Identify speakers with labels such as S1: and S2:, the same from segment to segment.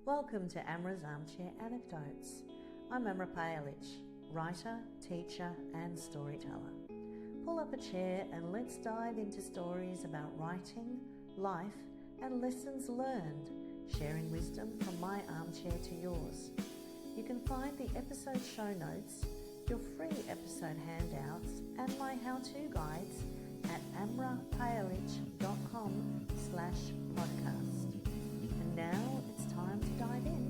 S1: Welcome to Amra's Armchair Anecdotes. I'm Amra Pajalich, writer, teacher and storyteller. Pull up a chair and let's dive into stories about writing, life and lessons learned, sharing wisdom from my armchair to yours. You can find the episode show notes, your free episode handouts and my how-to guides at amrapajalich.com/podcast. And now it's time to dive in.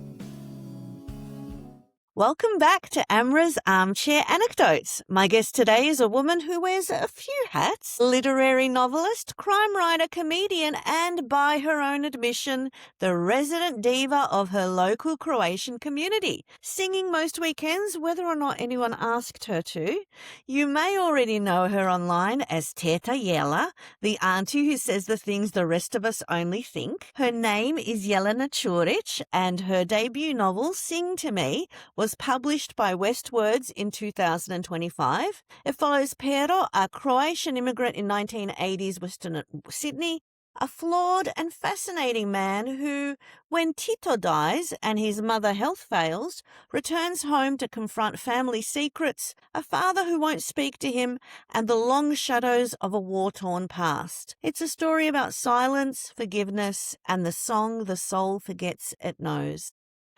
S1: Welcome back to Amra's Armchair Anecdotes. My guest today is a woman who wears a few hats: literary novelist, crime writer, comedian, and by her own admission, the resident diva of her local Croatian community, singing most weekends whether or not anyone asked her to. You may already know her online as Teta Yela, the auntie who says the things the rest of us only think. Her name is Jelena Curic, and her debut novel, Sing to Me, was published by Westwords in 2025. It follows Pero, a Croatian immigrant in 1980s Western Sydney, a flawed and fascinating man who, when Tito dies and his mother health fails, returns home to confront family secrets, a father who won't speak to him, and the long shadows of a war-torn past. It's a story about silence, forgiveness, and the song the soul forgets it knows.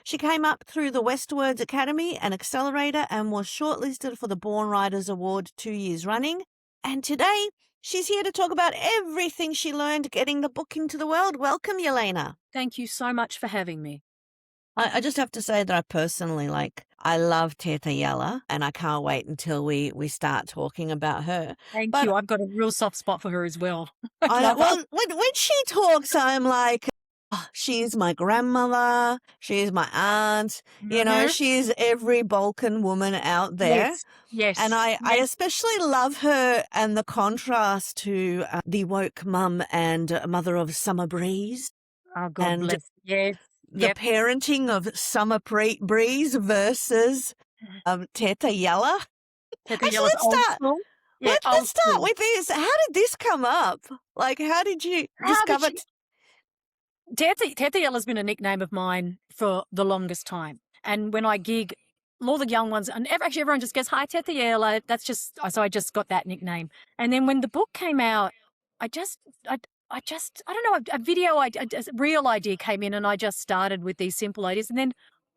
S1: She came up through the Westwords Academy and Accelerator and was shortlisted for the Born Writers Award 2 years running. And today, she's here to talk about everything she learned getting the book into the world. Welcome, Jelena.
S2: Thank you so much for having me.
S1: I just have to say that I personally, I love Teta Yela, and I can't wait until we start talking about her.
S2: Thank you. I've got a real soft spot for her as well.
S1: When she talks, I'm like, oh, she's my grandmother, she's my aunt, you know, she's every Balkan woman out there.
S2: Yes.
S1: And I especially love her and the contrast to the woke mum and mother of Summer Breeze.
S2: Oh, God bless. Yes.
S1: The parenting of Summer Breeze versus Teta Yela.
S2: Teta Yela's old school. Yeah,
S1: let's start with this. How did this come up? How did you discover...
S2: Teta Yela's been a nickname of mine for the longest time. And when I gig, all the young ones, and actually everyone just goes, "Hi, Teta Yela." So I just got that nickname. And then when the book came out, I don't know, a real idea came in and I just started with these simple ideas. And then,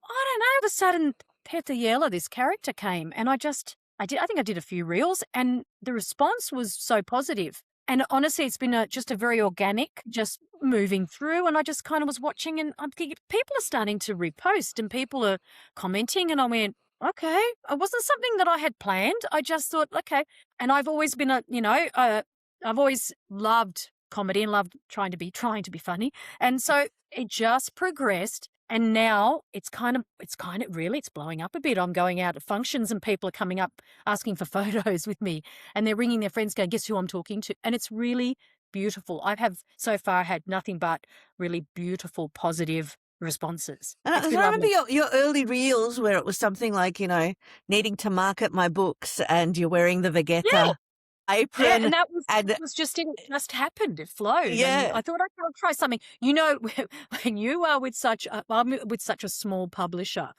S2: I don't know, all of a sudden, Teta Yela, this character came and I think I did a few reels and the response was so positive. And honestly, it's been just a very organic, just moving through. And I just kind of was watching and I'm thinking people are starting to repost and people are commenting. And I went, okay, it wasn't something that I had planned. I just thought, okay. And I've always been I've always loved comedy and loved trying to be funny. And so it just progressed. And now it's blowing up a bit. I'm going out at functions and people are coming up asking for photos with me and they're ringing their friends going, guess who I'm talking to? And it's really beautiful. I have so far had nothing but really beautiful, positive responses.
S1: And I remember your early reels where it was something like, needing to market my books and you're wearing the Vegeta apron.
S2: Yeah, and it just happened. It flowed.
S1: Yeah.
S2: And I thought I'll try something. When you are with such a small publisher,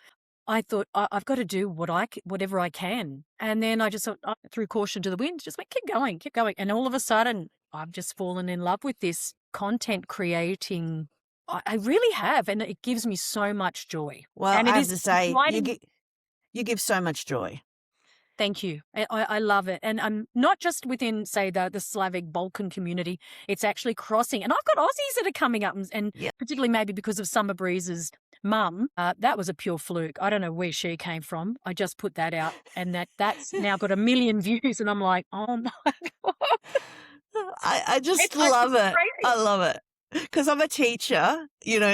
S2: I thought I've got to do whatever I can. And then I just thought, I threw caution to the wind, just went, keep going. And all of a sudden, I've just fallen in love with this content creating. I really have. And it gives me so much joy.
S1: Well, I have to say, you give so much joy.
S2: Thank you. I love it. And I'm not just within, say, the Slavic Balkan community. It's actually crossing. And I've got Aussies that are coming up and particularly maybe because of Summer Breeze's mum. That was a pure fluke. I don't know where she came from. I just put that out and that's now got 1 million views. And I'm like, oh, my God.
S1: I just love it. Crazy. I love it. Because I'm a teacher,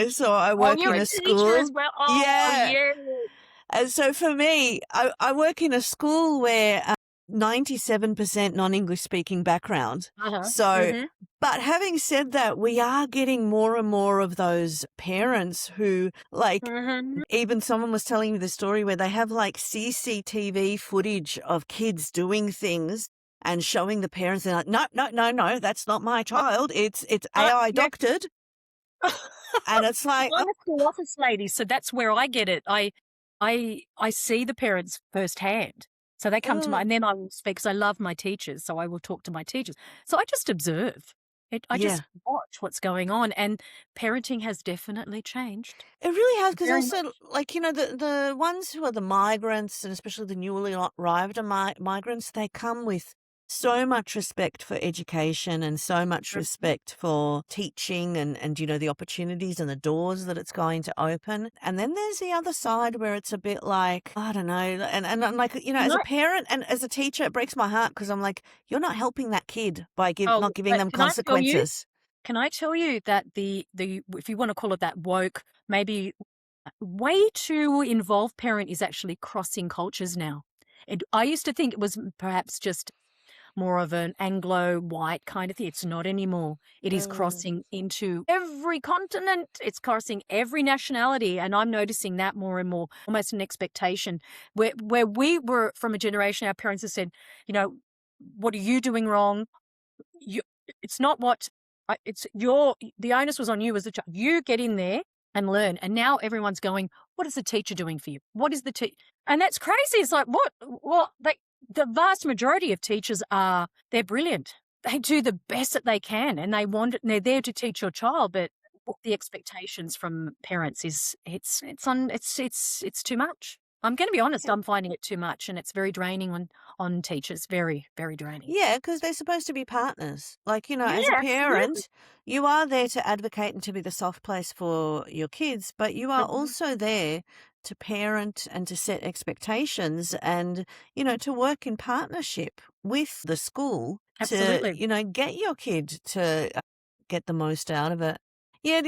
S1: so I work in a school.
S2: Teacher as well. Oh, yeah.
S1: And so for me, I work in a school where 97% non-English speaking background. So, but having said that, we are getting more and more of those parents who even someone was telling me the story where they have CCTV footage of kids doing things and showing the parents. They're like, no, that's not my child. It's AI doctored. And it's like,
S2: I'm a school office lady, so that's where I get it. I see the parents firsthand. So they come to my, and then I will speak because I love my teachers. So I will talk to my teachers. So I just observe. I
S1: yeah.
S2: just watch what's going on, and parenting has definitely changed.
S1: It really has, because
S2: Very
S1: also,
S2: much.
S1: like, the ones who are the migrants, and especially the newly arrived migrants, they come with so much respect for education and so much
S2: Mhm.
S1: respect for teaching and the opportunities and the doors that it's going to open. And then there's the other side where it's a bit like, I don't know, and I'm like,
S2: Can
S1: as a
S2: I?
S1: parent and as a teacher, it breaks my heart because I'm like, you're not helping that kid by
S2: Oh,
S1: not giving
S2: but
S1: them
S2: can I tell you?
S1: consequences.
S2: Can I tell you that the if you want to call it that woke, maybe way too involved parent is actually crossing cultures now. I used to think it was perhaps just more of an Anglo-white kind of thing. It's not anymore. It is
S1: Mm.
S2: crossing into every continent. It's crossing every nationality. And I'm noticing that more and more, almost an expectation. Where we were from a generation, our parents have said, what are you doing wrong? You, it's not what, it's the onus was on you as a child. You get in there and learn. And now everyone's going, what is the teacher doing for you? What is the teacher? And that's crazy. It's like, what? Well, the vast majority of teachers they're brilliant. They do the best that they can, and they want it, and they're there to teach your child. But what the expectations from parents is, it's too much. I'm going to be honest. I'm finding it too much, and it's very draining on teachers. Very, very draining.
S1: Yeah, because they're supposed to be partners. Like,
S2: Yeah,
S1: as a
S2: absolutely.
S1: parent, you are there to advocate and to be the soft place for your kids, but you are
S2: Mhm.
S1: also there to parent and to set expectations and, to work in partnership with the school to,
S2: Absolutely.
S1: get your kid to get the most out of it. Yeah, it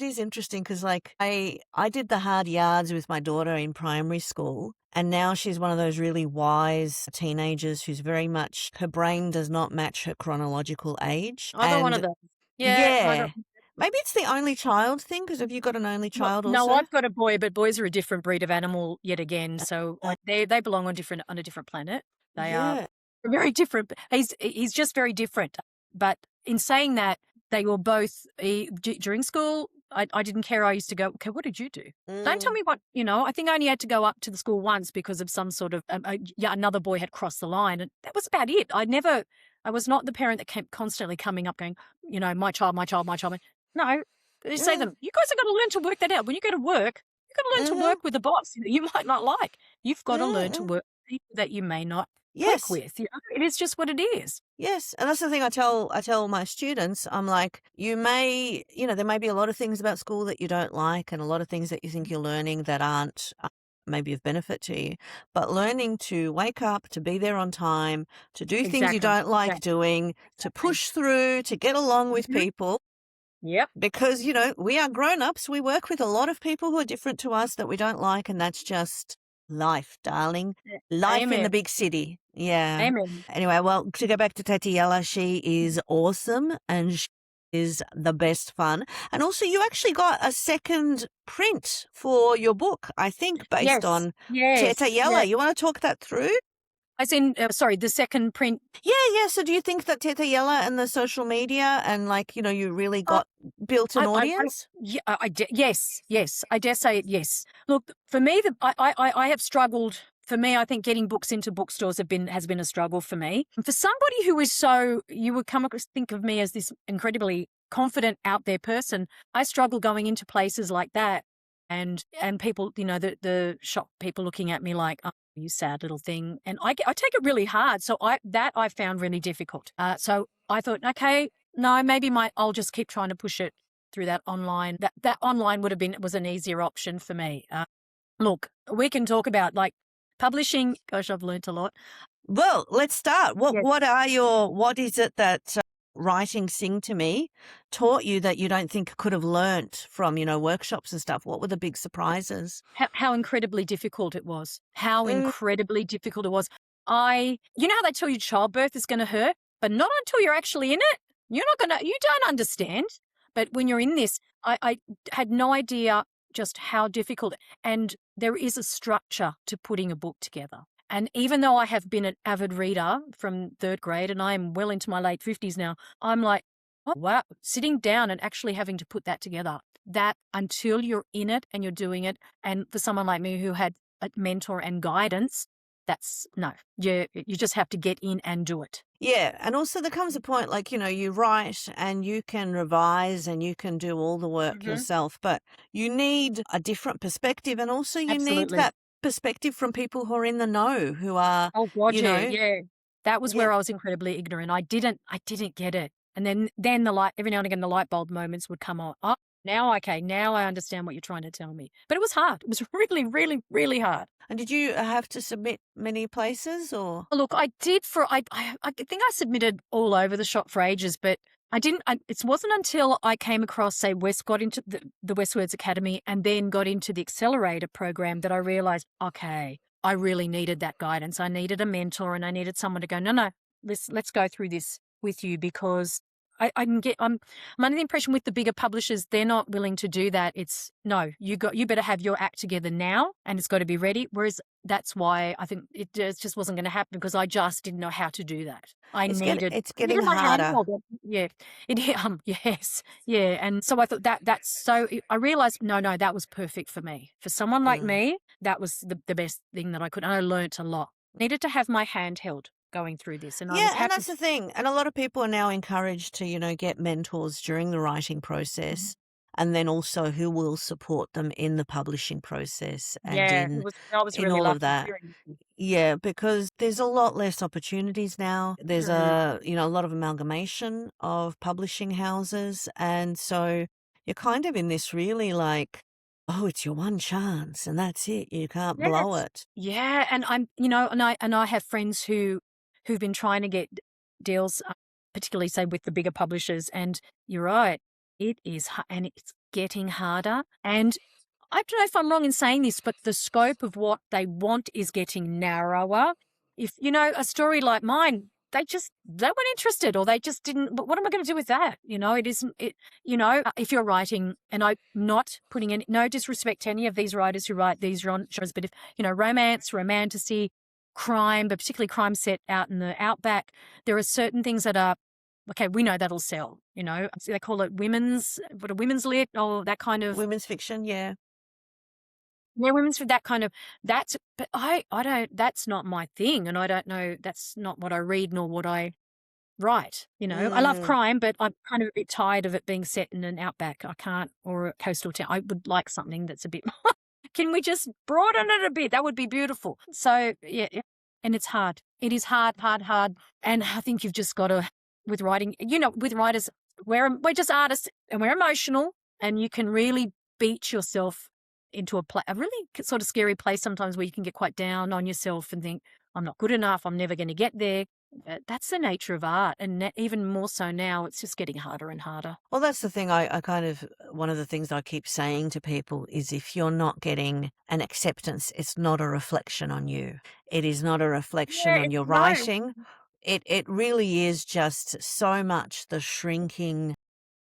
S1: is interesting because, like, I did the hard yards with my daughter in primary school, and now she's one of those really wise teenagers who's very much, her brain does not match her chronological age.
S2: I got one of
S1: And
S2: those. Yeah, I got.
S1: yeah, maybe it's the only child thing, because have you got an only
S2: Well,
S1: child
S2: no,
S1: also?
S2: I've got a boy, but boys are a different breed of animal yet again. So
S1: Uh,
S2: they belong on a different planet. They are
S1: yeah.
S2: very different. He's just very different. But in saying that, they were both during school. I didn't care. I used to go, okay, what did you do? Don't tell
S1: Mm,
S2: me what, I think I only had to go up to the school once because of some sort of, another boy had crossed the line. And that was about it. I was not the parent that kept constantly coming up going, my child, my child, my child. No, they say to
S1: yeah.
S2: them, you guys have got to learn to work that out. When you go to work, you've got to learn to
S1: Mm-hmm.
S2: work with a boss that you might not like. You've got to learn to
S1: Mm-hmm.
S2: work with people that you may not click
S1: Yes.
S2: with. It is just what it is.
S1: Yes, and that's the thing I tell my students. I'm like, there may be a lot of things about school that you don't like and a lot of things that you think you're learning that aren't maybe of benefit to you. But learning to wake up, to be there on time, to do things you
S2: Exactly.
S1: don't like
S2: Exactly.
S1: doing, to
S2: Exactly.
S1: push through, to get along with
S2: Mhm.
S1: people.
S2: Yep.
S1: Because, we are grown-ups. We work with a lot of people who are different to us that we don't like, and that's just life, darling. Life in the
S2: Amen.
S1: big city. Yeah.
S2: Amen.
S1: Anyway, well, to go back to Teta Yela, she is awesome and she is the best fun. And also, you actually got a second print for your book, I think, based
S2: Yes.
S1: on Teta
S2: Yes. Yeah.
S1: Yela. You want to talk that through?
S2: As in, sorry, the second print.
S1: Yeah, yeah. So do you think that Teta Yela and the social media and, like, you really got built an audience?
S2: Yeah, yes, yes, I dare say it. Yes. Look, for me, I have struggled. For me, I think getting books into bookstores has been a struggle for me. For somebody who is you would think of me as this incredibly confident, out there person. I struggle going into places like that, and people, the shop people looking at me like, oh, you sad little thing, and I take it really hard. So I found really difficult. So I thought, okay, no, maybe I'll just keep trying to push it through that online. That online was an easier option for me. Look, we can talk about like publishing. Gosh, I've learnt a lot.
S1: Well, let's start. What
S2: Yes.
S1: what is it that writing Sing to Me taught you that you don't think could have learnt from, workshops and stuff? What were the big surprises?
S2: How incredibly difficult it was. How
S1: Mm,
S2: incredibly difficult it was. You know how they tell you childbirth is going to hurt, but not until you're actually in it. You don't understand. But when you're in this, I had no idea just how difficult. And there is a structure to putting a book together. And even though I have been an avid reader from third grade and I am well into my late 50s now, I'm like, Oh, wow. Sitting down and actually having to put that together, that until you're in it and you're doing it, and for someone like me who had a mentor and guidance, that's no, you just have to get in and do it.
S1: Yeah, and also there comes a point, like, you write and you can revise and you can do all the work
S2: Hmm.
S1: yourself, but you need a different perspective, and also you need
S2: Absolutely.
S1: that perspective from people who are in the know, who are,
S2: Oh God,
S1: you
S2: yeah,
S1: know
S2: yeah. That was
S1: yeah,
S2: where I was incredibly ignorant. I didn't get it. And then the light every now and again the light bulb moments would come on. Oh, now okay, now I understand what you're trying to tell me. But it was hard. It was really, really, really hard.
S1: and did you have to submit many places, or
S2: Look, I did for I think I submitted all over the shop for ages, but I didn't. It wasn't until I came across, say, got into the Westwards Academy and then got into the accelerator program that I realized, okay, I really needed that guidance. I needed a mentor, and I needed someone to go, no, no, let's go through this with you because I can get. I'm under the impression with the bigger publishers, they're not willing to do that. It's no, you better have your act together now, and it's got to be ready. Whereas that's why I think it just wasn't going to happen because I just didn't know how to do that.
S1: it's
S2: I
S1: getting
S2: needed my hand
S1: harder.
S2: held. Yeah, yes, yeah, and so I thought that's so. I realized no, that was perfect for me. For someone like
S1: Mm.
S2: me, that was the best thing that I could. And I learnt a lot. Needed to have my hand held going through this, and I was
S1: Yeah, and
S2: happy.
S1: that's the thing. And a lot of people are now encouraged to, get mentors during the writing
S2: Mhm.
S1: process, and then also who will support them in the publishing process and
S2: Yeah, I was
S1: in
S2: really
S1: all of
S2: lucky.
S1: that.
S2: Very lucky.
S1: Yeah, because there's a lot less opportunities now. There's
S2: Mm.
S1: a lot of amalgamation of publishing houses, and so you're kind of in this really like, oh, it's your one chance and that's it. You can't blow
S2: Yes.
S1: it.
S2: Yeah, and and I have friends who've been trying to get deals, particularly say with the bigger publishers, and you're right, and it's getting harder. And I don't know if I'm wrong in saying this, but the scope of what they want is getting narrower. If a story like mine, they weren't interested, or they just didn't. But what am I going to do with that? It isn't it. If you're writing, and I'm not putting in no disrespect to any of these writers who write these genres, but if romance, romantasy, crime, but particularly crime set out in the outback, there are certain things that are okay. We know that'll sell. They call it women's lit, or that kind of.
S1: Women's fiction, yeah.
S2: Yeah, women's for that kind of but I don't that's not my thing, and I don't know, that's not what I read nor what I write. I love
S1: Mm.
S2: crime, but I'm kind of a bit tired of it being set in an outback. I can't, or a coastal town. I would like something that's a bit can we just broaden it a bit? That would be beautiful. So, yeah, and it's hard. It is hard, hard, hard. And I think you've just got to, with writing, with writers, we're just artists and we're emotional, and you can really beat yourself into a really sort of scary place sometimes where you can get quite down on yourself and think, I'm not good enough. I'm never going to get there. That's the nature of art. And even more so now, it's just getting harder and harder.
S1: Well, that's the thing. I kind of, one of the things I keep saying to people is if you're not getting an acceptance, it's not a reflection on you. It is not a reflection
S2: Yeah,
S1: on your
S2: no.
S1: writing. It really is just so much the shrinking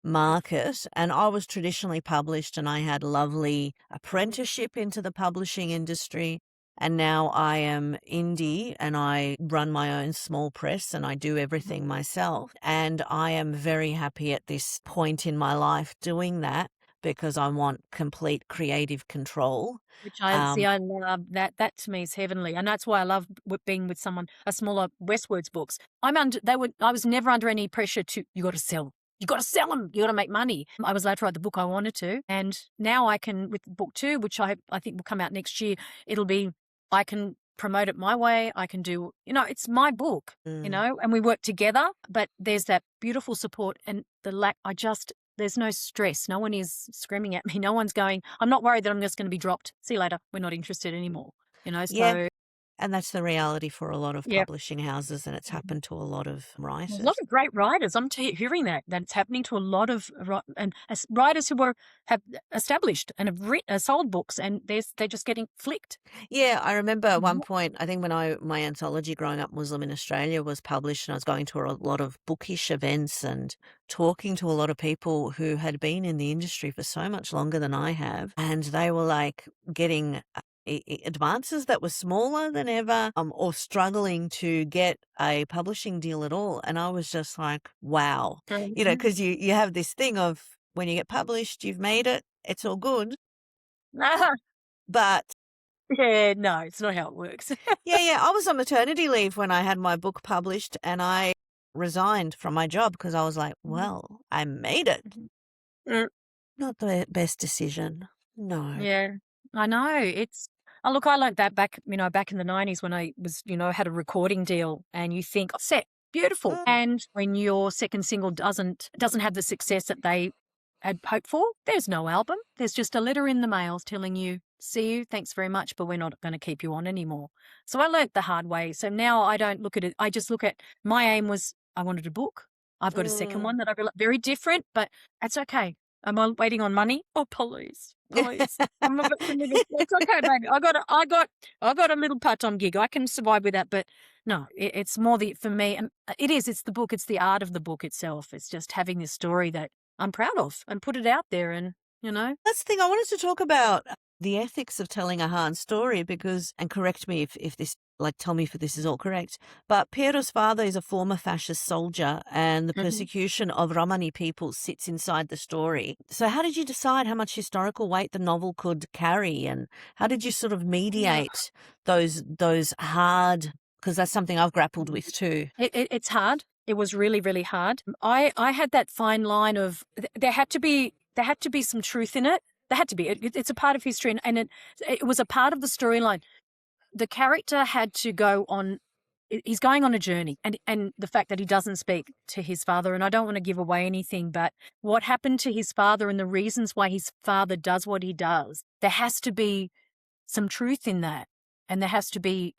S1: market. And I was traditionally published and I had lovely apprenticeship into the publishing industry. And now I am indie and I run my own small press and I do everything myself. And I am very happy at this point in my life doing that because I want complete creative control.
S2: Which I see,
S1: Um,
S2: I love that. That to me is heavenly, and that's why I love being with someone, a smaller Westwards books. I was never under any pressure to. You got to sell. You got to sell them. You got to make money. I was allowed to write the book I wanted to, and now I can with book two, which I think will come out next year. It'll be I can promote it my way. I can do. It's my book.
S1: mm.
S2: And we work together. But there's that beautiful support and the lack. There's no stress. No one is screaming at me. No one's going, I'm not worried that I'm just going to be dropped. See you later. We're not interested anymore.
S1: Yeah.
S2: So
S1: And that's the reality for a lot of
S2: yeah.
S1: publishing houses, and it's happened to a lot of
S2: A lot
S1: writers.
S2: of great writers. I'm hearing that it's happening to a lot of writers who have established and have sold books, and they're just getting flicked.
S1: Yeah, I remember at one
S2: Mhm.
S1: point, I think when my anthology Growing Up Muslim in Australia was published, and I was going to a lot of bookish events and talking to a lot of people who had been in the industry for so much longer than I have, and they were like getting advances that were smaller than ever, or struggling to get a publishing deal at all. And I was just like, wow,
S2: Mhm.
S1: because you have this thing of when you get published, you've made it, it's all good. But
S2: Yeah, no, it's not how it works.
S1: yeah, I was on maternity leave when I had my book published, and I resigned from my job because I was like,
S2: Mhm.
S1: well, I made it.
S2: Mhm. Mm.
S1: Not the best decision. No.
S2: Yeah, I know. Oh, look, I learned that back in the 90s when I was, had a recording deal and you think, oh, set, beautiful.
S1: Mm.
S2: And when your second single doesn't have the success that they had hoped for, there's no album. There's just a letter in the mail telling you, see you, thanks very much, but we're not going to keep you on anymore. So I learnt the hard way. So now I don't look at it. I just look at my aim was I wanted a book. I've got a second one that I really very different, but that's okay. Am I waiting on money? Oh, please, please. I'm not committed. It's okay, baby. I got a little part-time gig. I can survive with that. But no, it's more for me, and it's the book. It's the art of the book itself. It's just having this story that I'm proud of and put it out there, and
S1: That's the thing. I wanted to talk about the ethics of telling a hard story because, and correct me if this, tell me if this is all correct, but Piero's father is a former fascist soldier and the
S2: Mhm.
S1: persecution of Romani people sits inside the story. So how did you decide how much historical weight the novel could carry, and how did you sort of
S2: Yeah.
S1: mediate those hard, because that's something I've grappled with too.
S2: It's hard. It was really, really hard. I had that fine line of there had to be some truth in it. There had to be. It's a part of history, and it was a part of the storyline. The character had to go on. He's going on a journey, and the fact that he doesn't speak to his father, and I don't want to give away anything, but what happened to his father and the reasons why his father does what he does, there has to be some truth in that, and it has to be.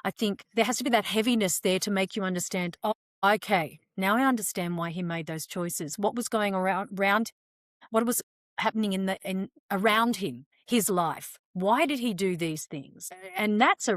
S2: I think there has to be that heaviness there to make you understand. Oh, okay, now I understand why he made those choices. What was going around what was happening around him, his life. Why did he do these things? And it's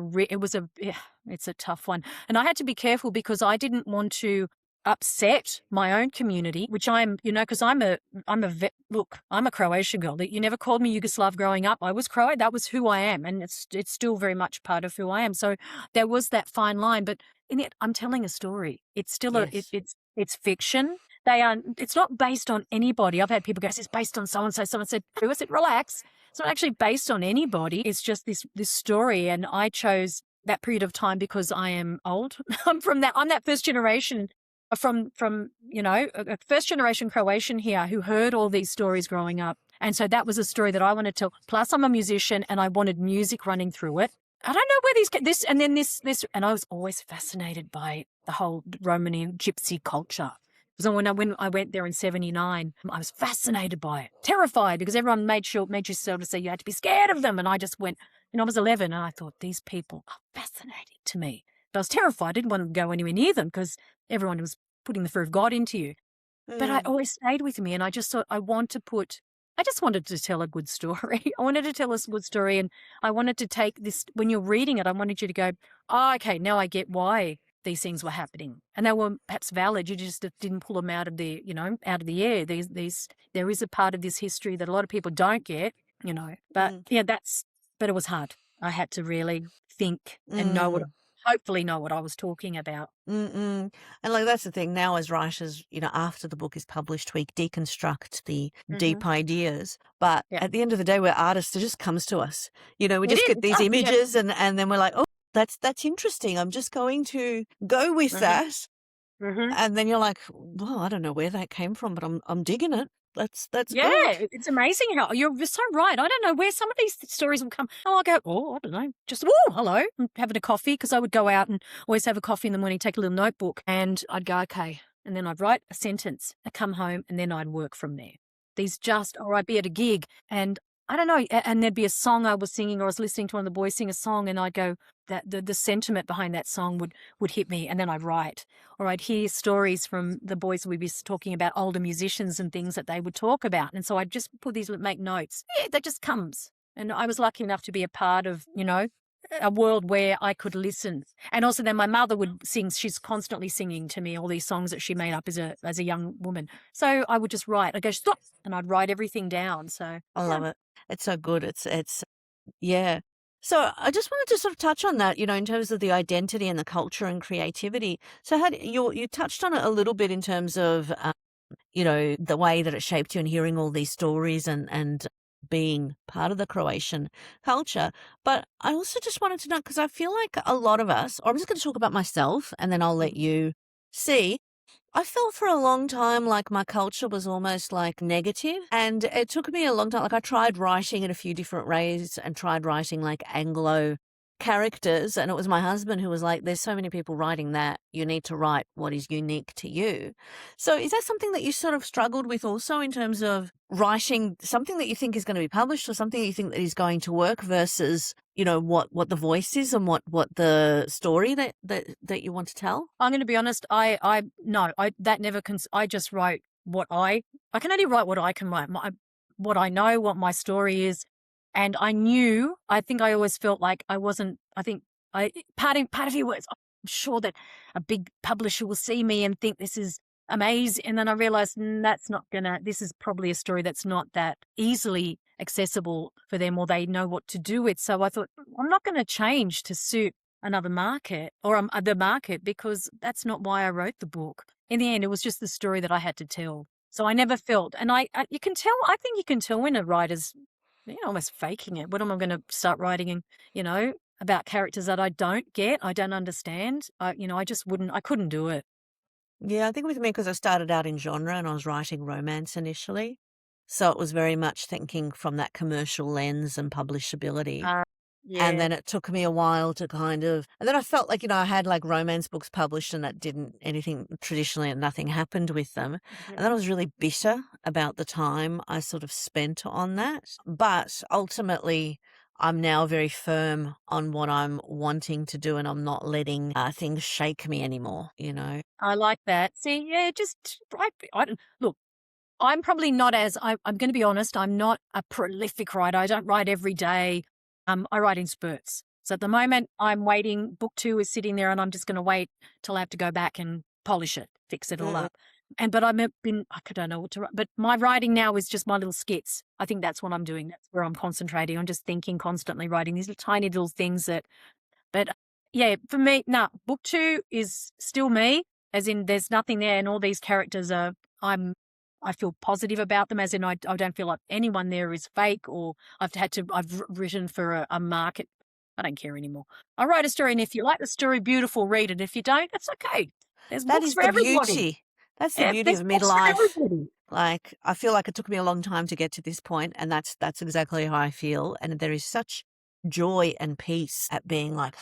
S2: a tough one. And I had to be careful because I didn't want to upset my own community, which because I'm a Croatian girl. You never called me Yugoslav growing up. I was Croat. That was who I am, and it's still very much part of who I am. So there was that fine line, but in it, I'm telling a story. It's still
S1: Yes.
S2: it's fiction. It's not based on anybody. I've had people go, it's based on so-and-so. Someone said, I said, relax. It's not actually based on anybody. It's just this story. And I chose that period of time because I am old. I'm that first generation from a first generation Croatian here who heard all these stories growing up. And so that was a story that I wanted to tell. Plus I'm a musician and I wanted music running through it. I don't know where this, and then this, and I was always fascinated by the whole Romani gypsy culture. So when I went there in 79, I was fascinated by it, terrified because everyone made you sort of say you had to be scared of them. And I just went, I was 11 and I thought these people are fascinating to me. But I was terrified. I didn't want to go anywhere near them because everyone was putting the fear of God into you. But I always stayed with me and I just thought I just wanted to tell a good story. I wanted to tell a good story and I wanted to take this, when you're reading it, I wanted you to go, oh, okay, now I get why these things were happening. And they were perhaps valid. You just didn't pull them out of the air. There is a part of this history that a lot of people don't get, but but it was hard. I had to really think and hopefully know what I was talking about.
S1: And that's the thing now as writers, after the book is published, we deconstruct the deep ideas. But at the end of the day, we're artists. It just comes to us. We just get these images and then we're like, oh, that's interesting. I'm just going to go with that. And then you're like, well, I don't know where that came from, but I'm digging it. That's good.
S2: It's amazing how you're so right. I don't know where some of these stories will come. Oh, I'll go, I don't know, just, hello, I'm having a coffee because I would go out and always have a coffee in the morning, take a little notebook and I'd go, okay. And then I'd write a sentence, I'd come home and then I'd work from there. Or I'd be at a gig and I don't know, and there'd be a song I was singing or I was listening to one of the boys sing a song and I'd go, that the sentiment behind that song would hit me and then I'd write. Or I'd hear stories from the boys we'd be talking about, older musicians and things that they would talk about. And so I'd just make notes. Yeah, that just comes. And I was lucky enough to be a part of, a world where I could listen. And also then my mother would sing. She's constantly singing to me all these songs that she made up as a young woman. So I would just write. I'd go, stop, and I'd write everything down. So
S1: I love it. It's so good. It's Yeah. So I just wanted to sort of touch on that, in terms of the identity and the culture and creativity. So you touched on it a little bit in terms of the way that it shaped you and hearing all these stories and being part of the Croatian culture. But I also just wanted to know, because I feel like a lot of us, or I'm just going to talk about myself and then I'll let you see. I felt for a long time like my culture was almost like negative, and it took me a long time. Like I tried writing in a few different ways and tried writing like Anglo characters, and it was my husband who was like, "There's so many people writing that. You need to write what is unique to you." So, is that something that you sort of struggled with also in terms of writing something that you think is going to be published, or something that you think that is going to work versus what the voice is and what the story that you want to tell?
S2: I'm going to be honest. I no, I that never. I just write what I can only write what I can write. What I know, what my story is, and I knew. I think I always felt like I wasn't. I think I part of you was. I'm sure that a big publisher will see me and think this is amazing, and then I realized that's not gonna. This is probably a story that's not that easily accessible for them, or they know what to do with. So I thought I'm not going to change to suit another market or the market, because that's not why I wrote the book. In the end, it was just the story that I had to tell. So I never felt, and you can tell. I think you can tell when a writer's, almost faking it. What am I going to start writing, about characters that I don't get, I don't understand? I just wouldn't. I couldn't do it.
S1: Yeah, I think with me, because I started out in genre and I was writing romance initially. So it was very much thinking from that commercial lens and publishability.
S2: Uh,
S1: And
S2: yeah.
S1: then it took me a while to and then I felt like, I had like romance books published and that didn't anything traditionally and nothing happened with them. And then I was really bitter about the time I sort of spent on that. But ultimately, I'm now very firm on what I'm wanting to do and I'm not letting things shake me anymore.
S2: I like that. See, yeah, just write. Look, I'm probably not I'm going to be honest, I'm not a prolific writer. I don't write every day. I write in spurts. So at the moment, I'm waiting. Book 2 is sitting there, and I'm just going to wait till I have to go back and polish it, fix it all
S1: Mm.
S2: up. But I don't know what to write. But my writing now is just my little skits. I think that's what I'm doing. That's where I'm concentrating. I'm just thinking constantly, writing these little, tiny little things but yeah, for me, no, book 2 is still me, as in there's nothing there, and all these characters I feel positive about them, as in I don't feel like anyone there is fake, or I've written for a market. I don't care anymore. I write a story, and if you like the story, beautiful, read it. If you don't, that's okay. There's
S1: That
S2: books
S1: is
S2: for
S1: the
S2: everybody.
S1: beauty. That's the
S2: Yeah,
S1: beauty
S2: there's
S1: of
S2: books for
S1: midlife.
S2: everybody.
S1: Like, I feel like it took me a long time to get to this point, and that's exactly how I feel, and there is such joy and peace at being like.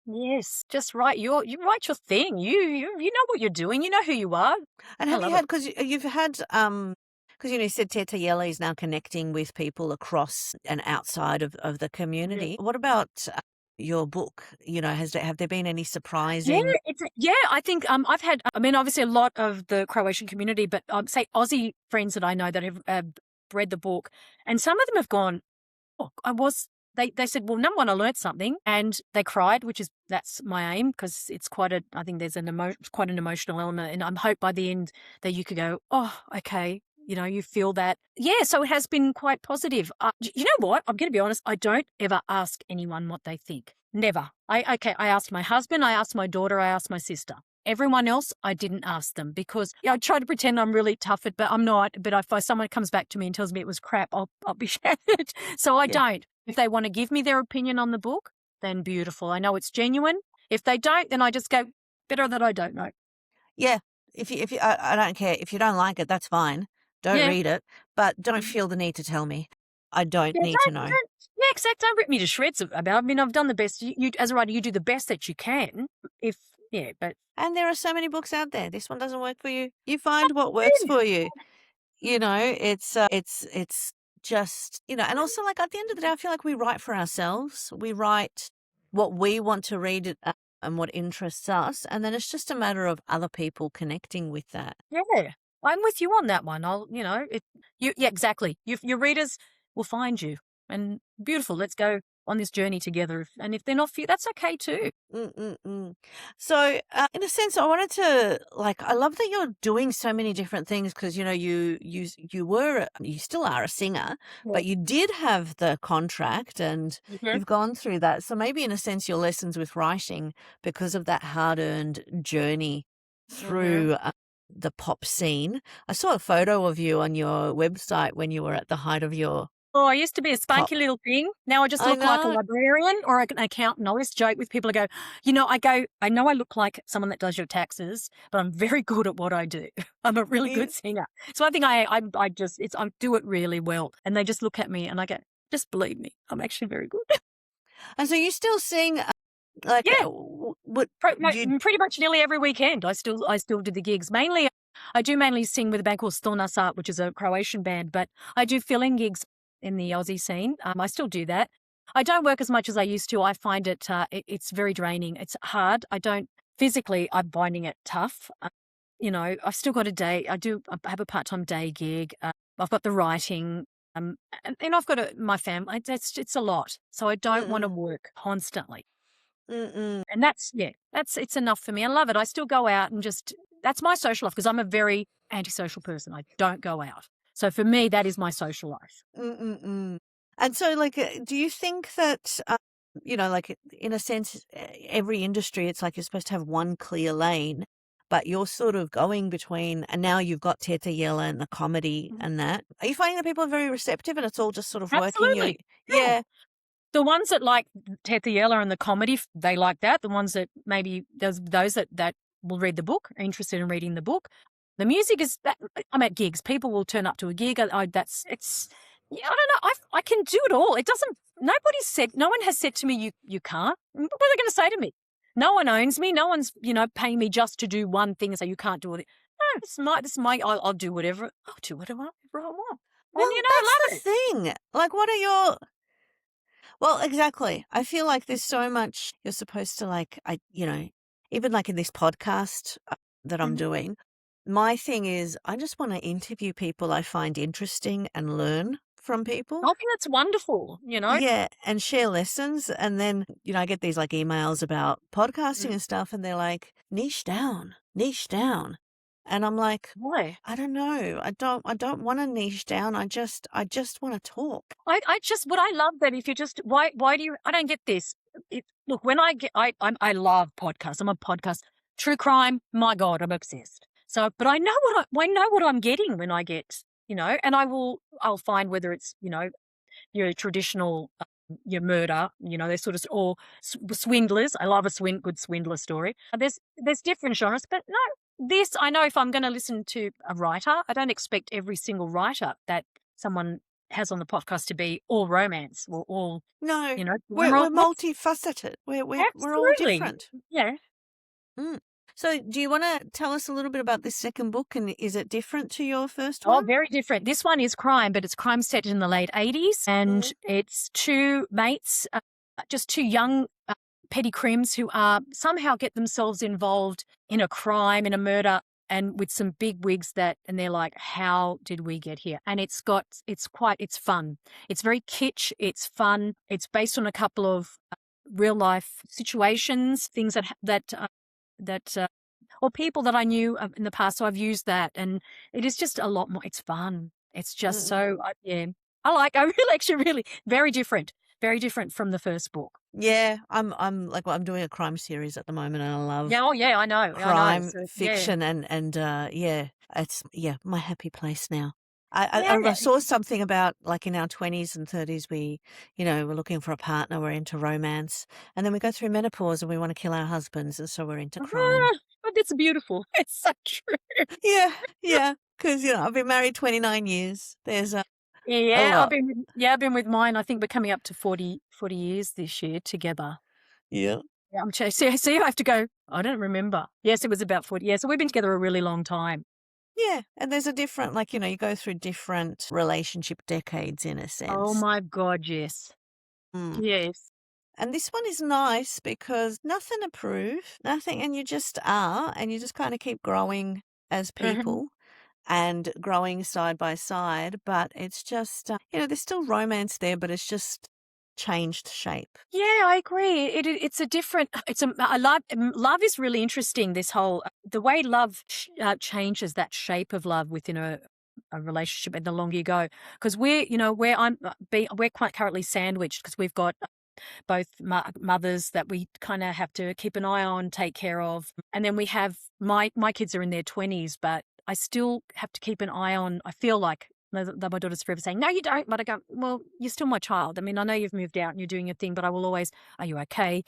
S2: Yes, just write you write your thing. You know what you're doing. You know who you are.
S1: And
S2: I
S1: have you
S2: love it.
S1: had, because you've had, because you said Teta Yela is now connecting with people across and outside of the community. What about your book? Have there been any
S2: Yeah,
S1: surprising?
S2: I think I've had, I mean, obviously a lot of the Croatian community, but say Aussie friends that I know that have read the book, and some of them have gone, oh, they said, well, number one, I learnt something, and they cried, that's my aim, because it's I think there's quite an emotional element, and I'm hope by the end that you could go, oh, okay. You feel that. Yeah, so it has been quite positive. You know what? I'm going to be honest. I don't ever ask anyone what they think. Never. I asked my husband, I asked my daughter, I asked my sister. Everyone else, I didn't ask them, because I try to pretend I'm really tough, but I'm not. But if someone comes back to me and tells me it was crap, I'll be shattered. So I
S1: Yeah,
S2: don't. If they want to give me their opinion on the book, then beautiful. I know it's genuine. If they don't, then I just go, better that I don't know.
S1: yeah. If you, I don't care if you don't like it, that's fine. Don't
S2: Yeah.
S1: read it, but don't feel the need to tell me. I don't
S2: Yeah,
S1: need to know.
S2: yeah, exactly. Don't rip me to shreds about it. I mean, I've done the best. You, as a writer, you do the best that you can. But
S1: And there are so many books out there. This one doesn't work for you. You find what works for you. It's just, and also like at the end of the day, I feel like we write for ourselves. We write what we want to read and what interests us. And then it's just a matter of other people connecting with that.
S2: yeah, I'm with you on that one. Yeah, exactly. Your readers will find you, and beautiful. Let's go. on this journey together. And if they're not for you, that's okay too.
S1: So, in a sense, I wanted to I love that you're doing so many different things because you still are a singer,
S2: Yeah.
S1: but you did have the contract and
S2: Mhm.
S1: you've gone through that. So maybe in a sense, your lessons with writing because of that hard-earned journey
S2: Mhm.
S1: through the pop scene. I saw a photo of you on your website when you were at the height of your
S2: Oh, I used to be a
S1: pop.
S2: spunky little thing. Now I just
S1: I
S2: look like a
S1: know.
S2: librarian or an accountant. I always joke with people. I go, I know I look like someone that does your taxes, but I'm very good at what I do. I'm a really
S1: Yeah.
S2: good singer. So I think I do it really well. And they just look at me and I go, just believe me, I'm actually very good.
S1: And so you still sing
S2: Yeah.
S1: what do you
S2: Pretty much nearly every weekend. I still do the gigs. I do mainly sing with a band called Stonasat, which is a Croatian band, but I do fill-in gigs in the Aussie scene. I still do that. I don't work as much as I used to. I find it's very draining. It's hard. Physically, I'm finding it tough. I've still got I have a part-time day gig. I've got the writing. And I've got my family. It's a lot. So I don't want to
S1: mm-mm,
S2: work constantly.
S1: mm-mm,
S2: And it's enough for me. I love it. I still go out and that's my social life because I'm a very antisocial person. I don't go out. So for me, that is my social life.
S1: mm-mm. And so, do you think that, in a sense, every industry, it's like you're supposed to have one clear lane, but you're sort of going between, and now you've got Teta Yela and the comedy
S2: Mhm.
S1: and that. Are you finding that people are very receptive and it's all just sort of working?
S2: Absolutely. Yeah.
S1: Yeah.
S2: The ones that like Teta Yela and the comedy, they like that. The ones that maybe those that will read the book, are interested in reading the book. The music is that I'm at gigs. People will turn up to a gig. It's yeah, I don't know. I can do it all. It doesn't. No one has said to me you can't. What are they going to say to me? No one owns me. No one's paying me just to do one thing and say you can't do it. No, this is my. I'll do whatever. I'll do whatever I want. And
S1: Well,
S2: I
S1: that's the
S2: love it.
S1: thing. What are your Well, exactly. I feel like there's so much you're supposed to even in this podcast that I'm
S2: Mhm.
S1: doing, my thing is I just want to interview people I find interesting and learn from people.
S2: I think that's wonderful.
S1: Yeah, and share lessons. And then, I get these emails about podcasting
S2: Mm.
S1: and stuff, and they're like, niche down, niche down. And I'm like,
S2: Why?
S1: I don't know. I don't want to niche down. I just want to talk.
S2: What I love that if you just why do you I don't get this. Look, when I get I love podcasts. I'm a podcast true crime. My God, I'm obsessed. So, but I know what I'm getting when I get and I'll find whether it's your traditional your murder, they're sort of or swindlers. I love a good swindler story. There's different genres, but no, this I know if I'm going to listen to a writer, I don't expect every single writer that someone has on the podcast to be all romance or all
S1: No, we're
S2: we're
S1: we're multifaceted. We're all
S2: absolutely
S1: different.
S2: yeah.
S1: Mm. So, do you want to tell us a little bit about this second book, and is it different to your first
S2: Oh,
S1: one?
S2: very different. This one is crime, but it's crime set in the late 80s. And
S1: Mm.
S2: it's two mates, just two young petty crims who are somehow get themselves involved in a crime, in a murder, and with some big wigs and they're like, how did we get here? And it's fun. It's very kitsch. It's fun. It's based on a couple of real life situations, things that or people that I knew in the past. So I've used that, and it is just a lot more. It's fun. It's just
S1: Mm.
S2: yeah. I really actually really very different from the first book.
S1: Yeah, I'm doing a crime series at the moment, and I love
S2: Yeah, oh yeah, I know.
S1: crime
S2: So yeah,
S1: fiction, and yeah, it's my happy place now.
S2: yeah,
S1: I saw something about in our 20s and 30s, we're looking for a partner, we're into romance, and then we go through menopause and we want to kill our husbands, and so we're into crime.
S2: but it's beautiful. It's so true.
S1: Yeah, yeah, because I've been married 29 years. There's a
S2: Yeah,
S1: lot.
S2: I've been with mine. I think we're coming up to 40 years this year together.
S1: Yeah.
S2: Yeah, see, I have to go. I don't remember. Yes, it was about 40. Yeah, so we've been together a really long time.
S1: Yeah, and there's a different, you go through different relationship decades in a
S2: Oh
S1: sense.
S2: my God, yes.
S1: Mm.
S2: Yes.
S1: And this one is nice because nothing to prove, nothing, and you just are, and you just kind of keep growing as
S2: Mhm.
S1: people and growing side by side. But it's just, there's still romance there, but it's just changed shape.
S2: Yeah, I agree. It's a different. Love is really interesting. This whole the way love changes that shape of love within a relationship, and the longer you go, because we're quite currently sandwiched because we've got both mothers that we kind of have to keep an eye on, take care of, and then we have my kids are in their 20s, but I still have to keep an eye on. I feel like my daughter's forever saying, "No, you don't." But I go, "Well, you're still my child. I mean, I know you've moved out and you're doing your thing, but I will always, are you okay?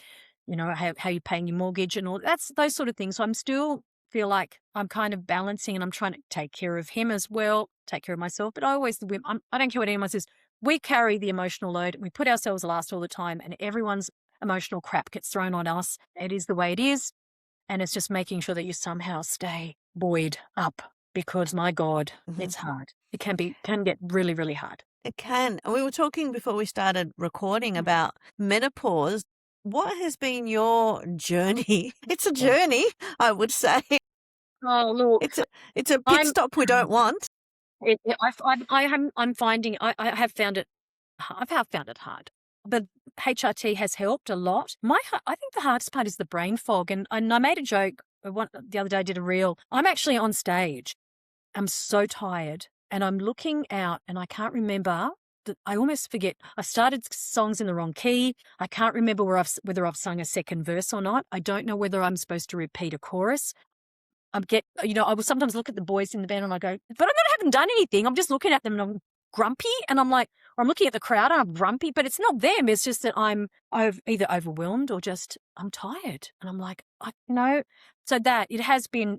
S2: How you paying your mortgage and all that's those sort of things." So I'm still feel like I'm kind of balancing, and I'm trying to take care of him as well, take care of myself. But I always, I don't care what anyone says. We carry the emotional load, and we put ourselves last all the time, and everyone's emotional crap gets thrown on us. It is the way it is, and it's just making sure that you somehow stay buoyed up. Because my God, it's hard. It can get really, really hard.
S1: It can. And we were talking before we started recording about menopause. What has been your journey? It's a journey, I would say.
S2: Oh, look,
S1: it's a pit stop we don't want.
S2: I'm finding I have found it. I have found it hard, but HRT has helped a lot. I think the hardest part is the brain fog, and I made a joke. The other day I did a reel. I'm actually on stage. I'm so tired, and I'm looking out, and I can't remember. I almost forget. I started songs in the wrong key. I can't remember whether I've sung a second verse or not. I don't know whether I'm supposed to repeat a chorus. I will sometimes look at the boys in the band and I go, but I haven't done anything. I'm just looking at them and I'm grumpy, and I'm like, or I'm looking at the crowd and I'm grumpy, but it's not them. It's just that I'm either overwhelmed or just I'm tired, and I'm like, So that's been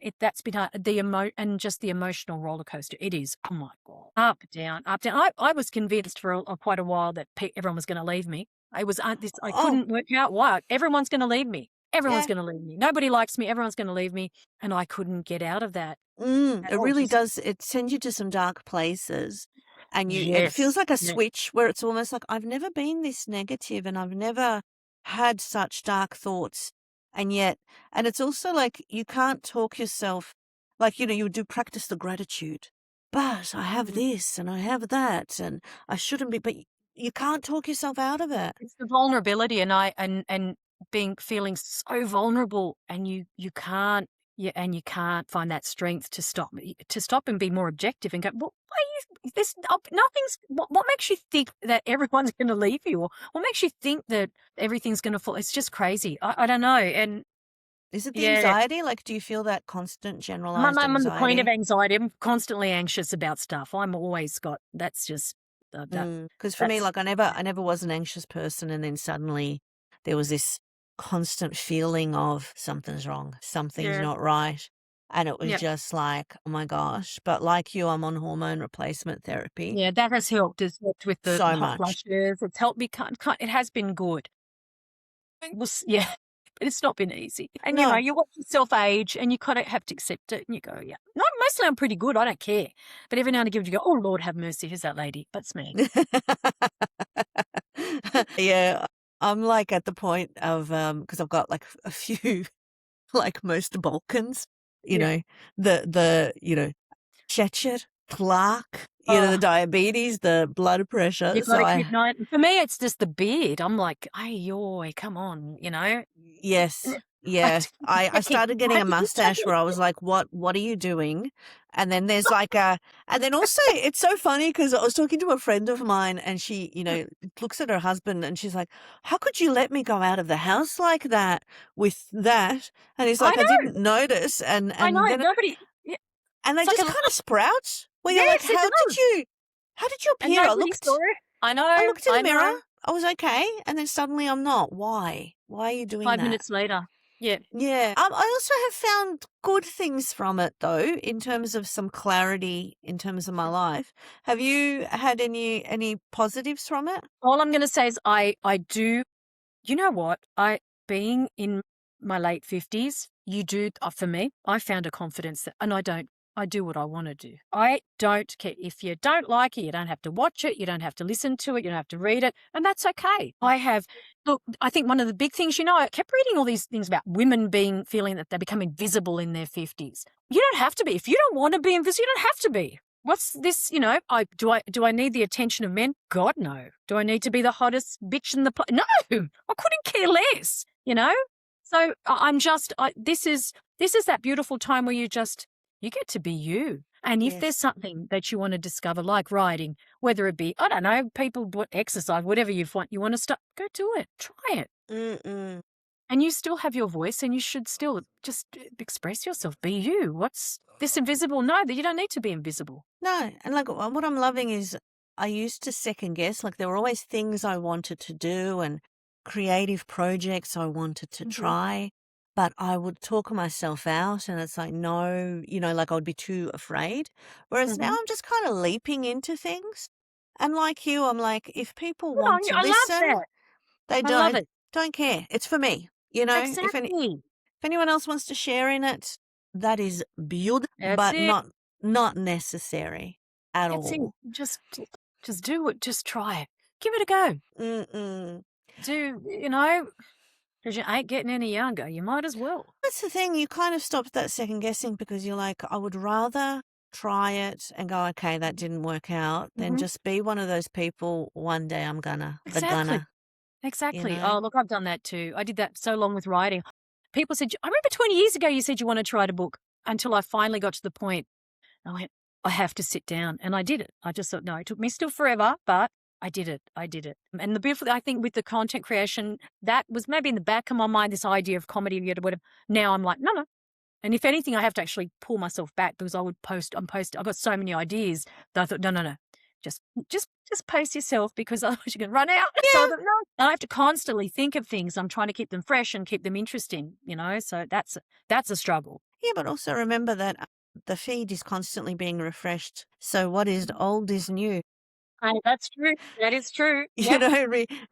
S2: hard, and just the emotional roller coaster. It is. Oh my God, up down, up down. I was convinced for quite a while that everyone was going to leave me. I couldn't work out why. Everyone's going to leave me. Everyone's going to leave me. Nobody likes me. Everyone's going to leave me. And I couldn't get out of that.
S1: It really does. It sends you to some dark places, and it feels like a switch where it's almost like I've never been this negative, and I've never had such dark thoughts. And it's also like you can't talk yourself, like, you do practice the gratitude, but I have this and I have that and I shouldn't be, but you can't talk yourself out of it.
S2: It's the vulnerability, and feeling so vulnerable, and you can't find that strength to stop and be more objective and go, well, what makes you think that everyone's going to leave you, or what makes you think that everything's going to fall? It's just crazy. I don't know. And
S1: is it the anxiety? Like, do you feel that constant generalized anxiety?
S2: I'm the queen of anxiety. I'm constantly anxious about stuff. I'm always got, that's just.
S1: Because for me, like, I never was an anxious person, and then suddenly there was this constant feeling of something's wrong, something's not right, and it was just like, oh my gosh. But like you, I'm on hormone replacement therapy.
S2: Yeah, that has helped. It's helped with the hot flushes. It's helped me. It has been good. But it's not been easy. And you watch yourself age, and you kind of have to accept it. And you go, no, mostly I'm pretty good. I don't care. But every now and again you go, oh Lord, have mercy. Who's that lady? That's me.
S1: Yeah, I'm like at the point of because I've got like a few, like most Balkans, the Churich, plaque, the diabetes, the blood pressure.
S2: For me, it's just the beard. I'm like, hey, come on,
S1: Yes. Yeah. I started getting a mustache where I was like, what are you doing? And then there's like and then also it's so funny because I was talking to a friend of mine, and she, looks at her husband and she's like, how could you let me go out of the house like that with that? And he's like, I didn't notice. And
S2: I know,
S1: then
S2: nobody.
S1: And they just kind of sprout. Well, you're like, how did you appear? I looked in the mirror. I was okay. And then suddenly I'm not. Why? Why are you doing that?
S2: 5 minutes later. Yeah.
S1: Yeah. I also have found good things from it, though, in terms of some clarity in terms of my life. Have you had any positives from it?
S2: All I'm going to say is I do, you know what? Being in my late 50s, for me, I found a confidence and I do what I want to do. I don't care. If you don't like it, you don't have to watch it. You don't have to listen to it. You don't have to read it. And that's okay. I think one of the big things, I kept reading all these things about women feeling that they become invisible in their 50s. You don't have to be. If you don't want to be invisible, you don't have to be. What's this? Do I need the attention of men? God, no. Do I need to be the hottest bitch in the place? No, I couldn't care less. So this is that beautiful time where you get to be you. And if there's
S1: Yes.
S2: something that you want to discover, like writing, whether it be, I don't know, exercise, whatever you want to start, go do it, try it.
S1: Mm-mm.
S2: And you still have your voice, and you should still just express yourself, be you. What's this invisible? No, that you don't need to be invisible.
S1: No, and like what I'm loving is I used to second guess, like there were always things I wanted to do and creative projects I wanted to try, but I would talk myself out and it's like, no, like I would be too afraid. Whereas now I'm just kind of leaping into things. And like you, I'm like, if people
S2: Good on
S1: want
S2: you.
S1: to
S2: I love
S1: listen,
S2: that.
S1: they
S2: I love
S1: don't
S2: it.
S1: don't care. It's for me.
S2: Exactly.
S1: If anyone else wants to share in it, that is beautiful,
S2: That's
S1: but
S2: it.
S1: not necessary at
S2: That's it.
S1: all.
S2: Just do it. Just try it. Give it a go.
S1: Mm-mm.
S2: Because you ain't getting any younger. You might as well.
S1: That's the thing. You kind of stop that second guessing because you're like, I would rather try it and go, okay, that didn't work out, than just be one of those people. One day I'm gonna, the
S2: Exactly.
S1: gunner,
S2: Exactly. Oh, look, I've done that too. I did that so long with writing. People said, I remember 20 years ago you said you wanted to write a book, until I finally got to the point. I went, I have to sit down. And I did it. I just thought, no, it took me still forever, but I did it. I did it. And the beautiful, I think with the content creation, that was maybe in the back of my mind, this idea of comedy, whatever. Now I'm like, no. And if anything, I have to actually pull myself back because I would post. I've got so many ideas that I thought, no. Just post yourself because otherwise you're going to run out. So I thought, no. And I have to constantly think of things. I'm trying to keep them fresh and keep them interesting, so that's a struggle.
S1: Yeah, but also remember that the feed is constantly being refreshed. So what is old is new.
S2: And that's true. That is true.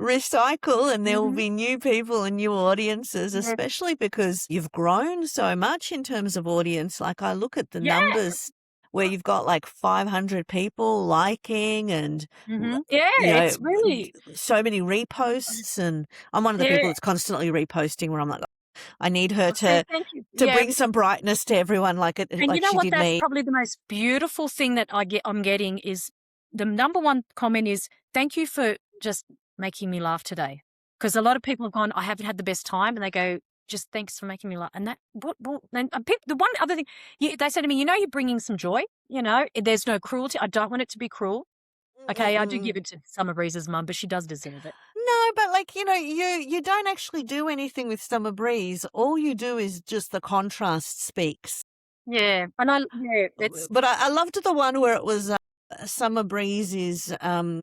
S1: Recycle, and there will
S2: Mhm.
S1: be new people and new audiences,
S2: Yeah.
S1: especially because you've grown so much in terms of audience. Like I look at the
S2: Yeah.
S1: numbers where you've got like 500 people liking and,
S2: Yeah, it's really.
S1: so many reposts. And I'm one of the
S2: Yeah.
S1: people that's constantly reposting where I'm like, I need her
S2: Okay, thank you.
S1: to
S2: Yeah.
S1: bring some brightness to everyone like
S2: And you
S1: like
S2: know
S1: she
S2: what?
S1: did
S2: That's
S1: me.
S2: probably the most beautiful thing that I'm getting is the number one comment is, thank you for just making me laugh today. Because a lot of people have gone, I haven't had the best time. And they go, just thanks for making me laugh. And the one other thing, they say to me, you're bringing some joy. There's no cruelty. I don't want it to be cruel. Okay, I do give it to Summer Breeze's mum, but she does deserve it.
S1: No, but like, you don't actually do anything with Summer Breeze. All you do is just the contrast speaks.
S2: Yeah. And it's.
S1: But I loved the one where it was Summer Breeze is having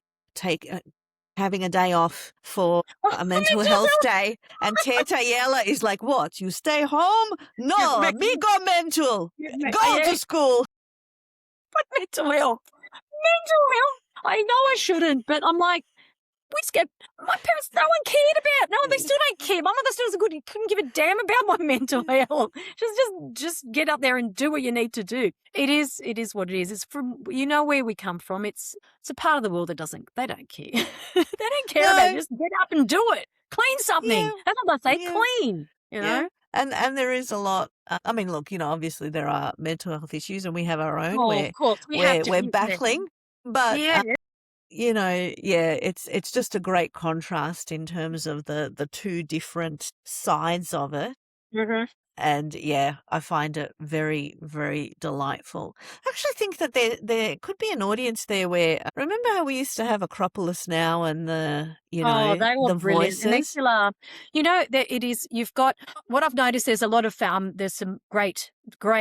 S1: a day off for a mental health day, and Teta Yela is like, what? You stay home? No, me go mental. Go to school.
S2: But mental health. I know I shouldn't, but I'm like, my parents, no one cared about. No, they still don't care. My mother still couldn't give a damn about my mental health. Just get up there and do what you need to do. It is what it is. It's from, where we come from. It's a part of the world that they don't care. They don't care about it. Just get up and do it. Clean something.
S1: Yeah.
S2: That's what I say.
S1: Yeah.
S2: Clean,
S1: Yeah. And there is a lot. I mean, look, obviously there are mental health issues, and we have our own
S2: Oh, of course.
S1: we're battling. But
S2: Yeah.
S1: it's just a great contrast in terms of the two different sides of it.
S2: Mm-hmm.
S1: And I find it very, very delightful. I actually think that there could be an audience there where, remember how we used to have Acropolis Now and
S2: Oh, they were
S1: the
S2: brilliant. And they
S1: voices?
S2: still are. It is, you've got, what I've noticed, there's a lot of, there's some great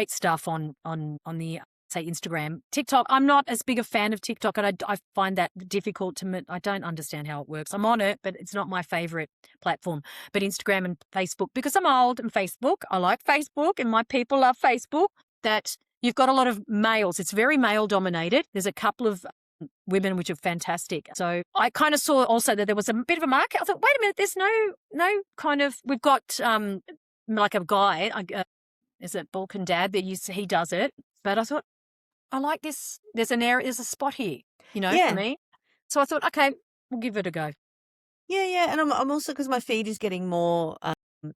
S2: stuff on the, say, Instagram. TikTok, I'm not as big a fan of TikTok, and I find that difficult I don't understand how it works. I'm on it, but it's not my favorite platform. But Instagram and Facebook, because I'm old and Facebook, I like Facebook and my people love Facebook, that you've got a lot of males. It's very male dominated. There's a couple of women which are fantastic. So I kind of saw also that there was a bit of a market. I thought, wait a minute, there's no kind of, we've got like a guy, is it Balkan Dad, that he does it. But I thought, I like this. There's a spot here, for me. So I thought, okay, we'll give it a go.
S1: Yeah. And I'm also, because my feed is getting more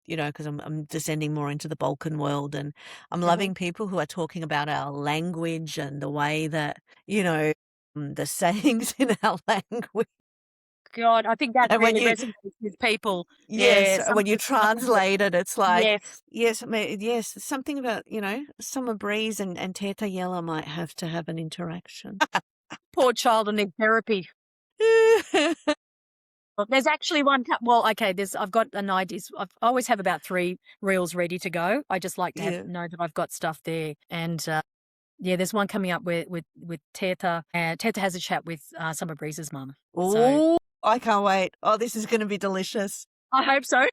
S1: because I'm descending more into the Balkan world, and I'm
S2: Mhm.
S1: loving people who are talking about our language and the way that, the sayings in our language.
S2: God, I think that
S1: And when
S2: really
S1: you
S2: resonates with people.
S1: yes,
S2: Yeah, some
S1: when
S2: of
S1: you
S2: the language.
S1: translate it, it's like,
S2: Yes.
S1: yes, yes, something about, Summer Breeze and Teta Yela might have to have an interaction.
S2: Poor child will need therapy. Well, there's actually one well, okay, I've got an idea. I always have about 3 reels ready to go. I just like to
S1: Yeah.
S2: know that I've got stuff there. And, yeah, there's one coming up with Teta. Teta has a chat with, Summer Breeze's mum. So
S1: Oh, I can't wait. Oh, this is gonna be delicious.
S2: I hope so.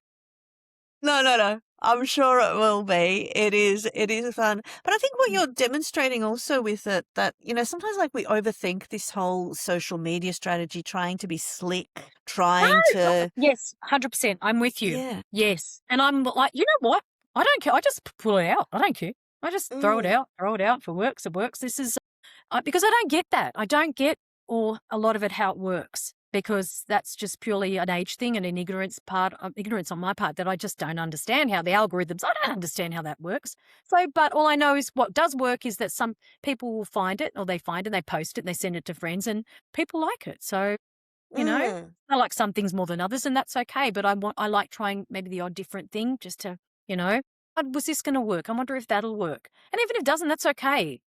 S1: No, no, no. I'm sure it will be. It is fun. But I think what
S2: Mm.
S1: you're demonstrating also with it that, sometimes like we overthink this whole social media strategy, trying to be slick,
S2: No,
S1: trying to
S2: yes, 100%. I'm with you.
S1: yeah.
S2: Yes. And I'm like, you know what? I don't care. I just pull it out. I don't care. I just throw it
S1: Mm,
S2: out, throw it out. If it works, it works. This is because I don't get that. I don't get or a lot of it how it works because that's just purely an age thing and an ignorance on my part that I just don't understand how the algorithms. I don't understand how that works. So, but all I know is what does work is that some people will find it or they find it, they post it, and they send it to friends, and people like it. So you know,
S1: mm.
S2: I like some things more than others, and that's okay. But I like trying maybe the odd different thing just to, you know, was this going to work? I wonder if that'll work. And even if it doesn't, that's okay.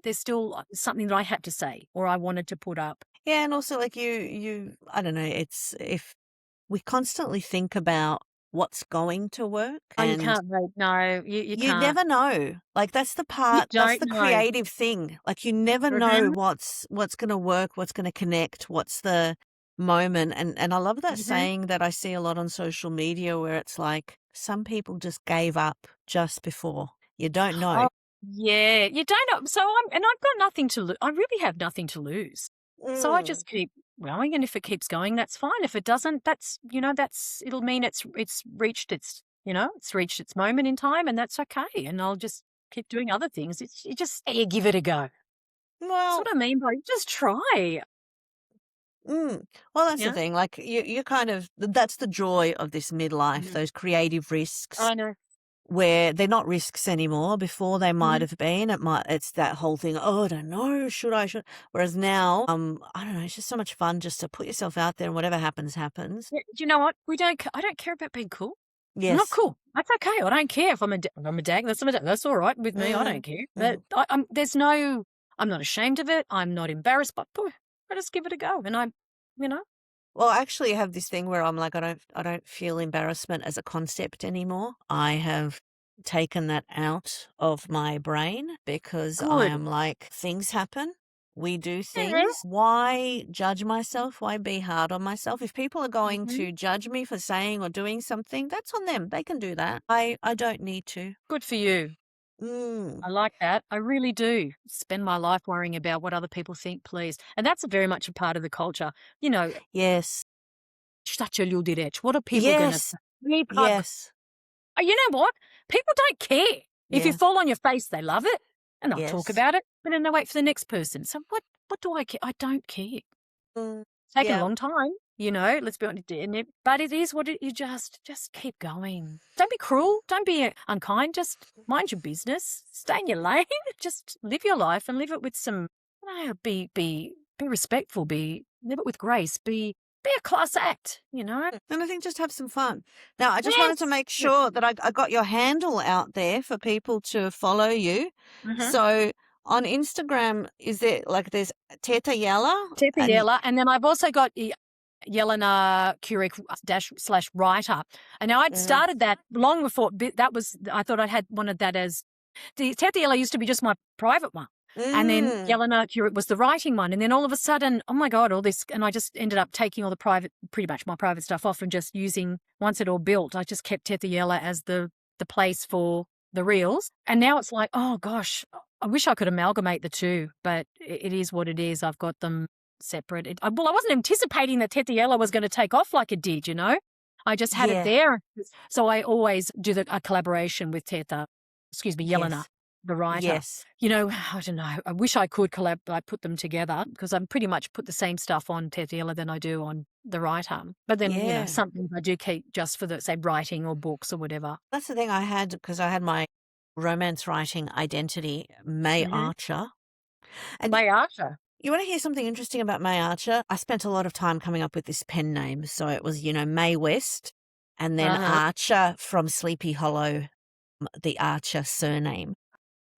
S2: There's still something that I had to say or I wanted to put up.
S1: Yeah, and also like I don't know, it's if we constantly think about what's going to work
S2: Oh, you
S1: and
S2: can't wait. No, you
S1: you
S2: can't.
S1: never know. Like
S2: You
S1: that's
S2: don't
S1: the
S2: know.
S1: creative thing. Like you never know
S2: Mm-hmm.
S1: what's going to work, what's going to connect, what's the moment. And I love that
S2: Mm-hmm.
S1: saying that I see a lot on social media where it's like some people just gave up just before. You don't know.
S2: Oh, yeah. You don't know. So and I've got nothing to lose. I really have nothing to lose. So I
S1: Mm.
S2: just keep going, and if it keeps going, that's fine. If it doesn't, it'll mean it's reached its moment in time, and that's okay. And I'll just keep doing other things. You just you give it a go. That's
S1: Well,
S2: what I mean by just try.
S1: mm. Well, that's the
S2: Yeah,
S1: thing. Like you kind of that's the joy of this midlife,
S2: Mhm.
S1: those creative risks
S2: I know.
S1: where they're not risks anymore. Before they might
S2: Mhm.
S1: have been. It's that whole thing, oh, I don't know, should I, should whereas now, I don't know, it's just so much fun just to put yourself out there and whatever happens, happens.
S2: Yeah, do you know what? I don't care about being cool. I'm not
S1: Yes.
S2: cool. That's okay. I don't care if if I'm a dag. That's all right with me. I don't
S1: Mm,
S2: care. But
S1: mm.
S2: I'm not ashamed of it. I'm not embarrassed. But boy, I just give it a go. And you know,
S1: Well, I actually have this thing where I'm like, I don't feel embarrassment as a concept anymore. I have taken that out of my brain because I
S2: good.
S1: am like, things happen. We do
S2: Yeah.
S1: things. Why judge myself? Why be hard on myself? If people are going
S2: Mhm.
S1: to judge me for saying or doing something, that's on them. They can do that. I don't need to.
S2: Good for you.
S1: Mm,
S2: I like that. I really do. Spend my life worrying about what other people think, please. And that's very much a part of the culture. You know,
S1: yes.
S2: such a direct. What are people going to
S1: Yes.
S2: say?
S1: Yes.
S2: You know what? People don't care. If you
S1: Yeah.
S2: fall on your face, they love it and they'll talk
S1: Yes.
S2: about it, but then they wait for the next person. So what do I care? I don't care.
S1: Mm,
S2: It's taken a
S1: yeah.
S2: long time, let's be honest, but it is what you just keep going. Don't be cruel. Don't be unkind. Just mind your business. Stay in your lane. Just live your life and live it with some, be respectful, live it with grace, be a class act.
S1: And I think just have some fun. Now, I just wanted to
S2: Yes.
S1: make
S2: Yes.
S1: sure that I got your handle out there for people to follow you.
S2: Mm-hmm.
S1: So on Instagram, is there like there's Teta Yela
S2: Teta
S1: and
S2: Yela, and then I've also got Jelena Curic / writer. And now I'd
S1: mhm.
S2: started that long before. I thought I'd had one of that as the Teta Yela used to be just my private one. And then
S1: Mm,
S2: Jelena Curic was the writing one. And then all of a sudden, oh my God, all this. And I just ended up taking all pretty much my private stuff off and just using, once it all built, I just kept Teta Yela as the place for the reels. And now it's like, oh gosh, I wish I could amalgamate the two, but it is what it is. I've got them separate. I wasn't anticipating that Teta Yela was going to take off like it did. I just had it
S1: yeah.
S2: there. So I always do a collaboration with Jelena.
S1: Yes.
S2: the writer.
S1: Yes.
S2: You know, I don't know. I wish I could put them together because I pretty much put the same stuff on Teta Yela than I do on the writer. But then,
S1: Yeah.
S2: some things I do keep just for the, say, writing or books or whatever.
S1: That's the thing I had, because I had my romance writing identity, May Archer. And
S2: May Archer.
S1: you want to hear something interesting about May Archer? I spent a lot of time coming up with this pen name. So it was, May West and then Archer from Sleepy Hollow, the Archer surname.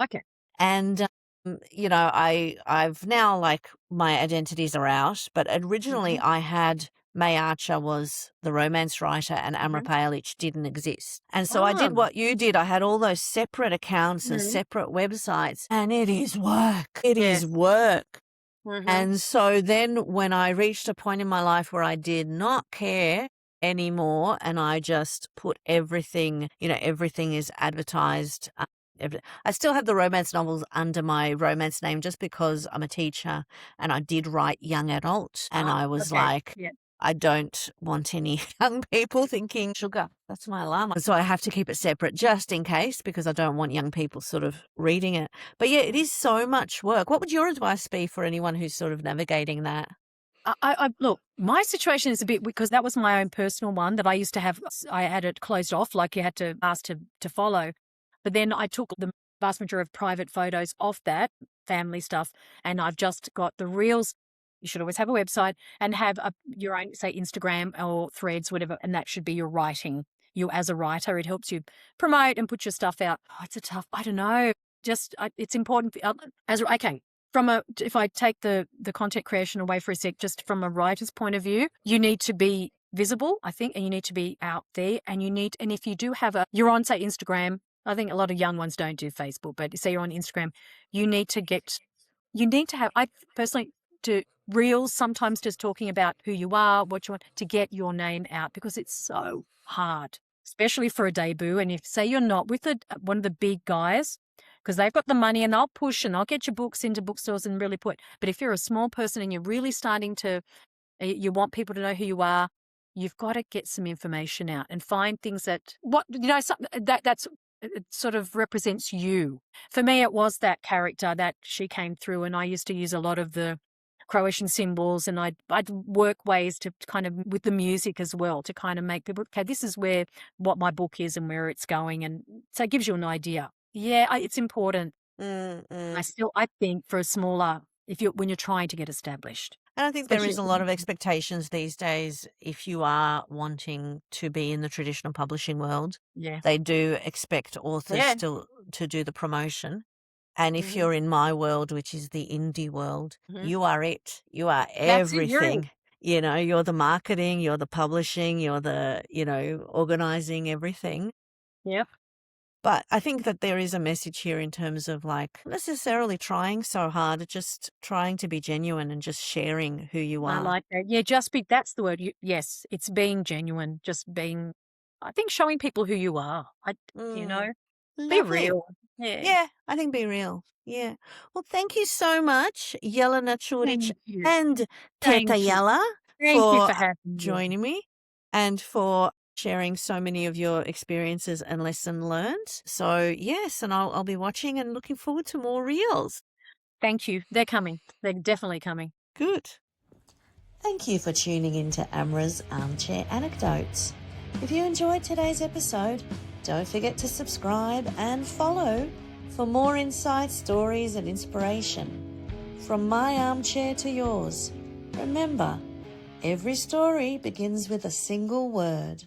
S2: Okay.
S1: And, I've now, like, my identities are out, but originally I had May Archer was the romance writer and Amra Palich didn't exist. And so I did what you did. I had all those separate accounts and separate websites, and it is work. It is work. And so then when I reached a point in my life where I did not care anymore and I just put everything, everything is advertised. I still have the romance novels under my romance name just because I'm a teacher and I did write young adult. And I was like, I don't want any young people thinking sugar. That's my alarm. So I have to keep it separate just in case, because I don't want young people sort of reading it. But yeah, it is so much work. What would your advice be for anyone who's sort of navigating that?
S2: I look, my situation is a bit, because that was my own personal one that I used to have. I had it closed off, like you had to ask to follow. But then I took the vast majority of private photos off that family stuff, and I've just got the reels. You should always have a website and have your own, say, Instagram or Threads, whatever, and that should be your writing. You as a writer, it helps you promote and put your stuff out. Oh, it's a tough, I don't know. Just it's important. If I take the content creation away for a sec, just from a writer's point of view, you need to be visible, I think, and you need to be out there, and if you do have you're on, say, Instagram. I think a lot of young ones don't do Facebook, but say you're on Instagram, you need to have, I personally, to reels, sometimes just talking about who you are, what you want, to get your name out, because it's so hard, especially for a debut. And if, say, you're not with one of the big guys, because they've got the money and they'll push and they'll get your books into bookstores and really put. But if you're a small person and you're really starting to, you want people to know who you are, you've got to get some information out and find things that that's it sort of represents you. For me, it was that character that she came through, and I used to use a lot of the Croatian symbols, and I'd work ways to kind of with the music as well to kind of make people, okay, this is what my book is and where it's going, and so it gives you an idea. Yeah, it's important. I think for a smaller, when you're trying to get established.
S1: And I think there is a lot of expectations these days if you are wanting to be in the traditional publishing world.
S2: Yeah.
S1: They do expect authors to do the promotion. And if you're in my world, which is the indie world, you are it. You are everything. You're the marketing, you're the publishing, you're the, organizing everything.
S2: Yep.
S1: But I think that there is a message here in terms of, like, not necessarily trying so hard, just trying to be genuine and just sharing who you are.
S2: I like that. Yeah, that's the word. Yes, it's being genuine, just being, I think, showing people who you are. Be real.
S1: Yeah, I think be real. Yeah. Well, thank you so much, Jelena Curic and Teta Yela, for joining me and for sharing so many of your experiences and lesson learned. So yes, and I'll be watching and looking forward to more reels.
S2: Thank you. They're coming. They're definitely coming.
S1: Good. Thank you for tuning into Amra's Armchair Anecdotes. If you enjoyed today's episode, don't forget to subscribe and follow for more insights, stories and inspiration. From my armchair to yours, remember, every story begins with a single word.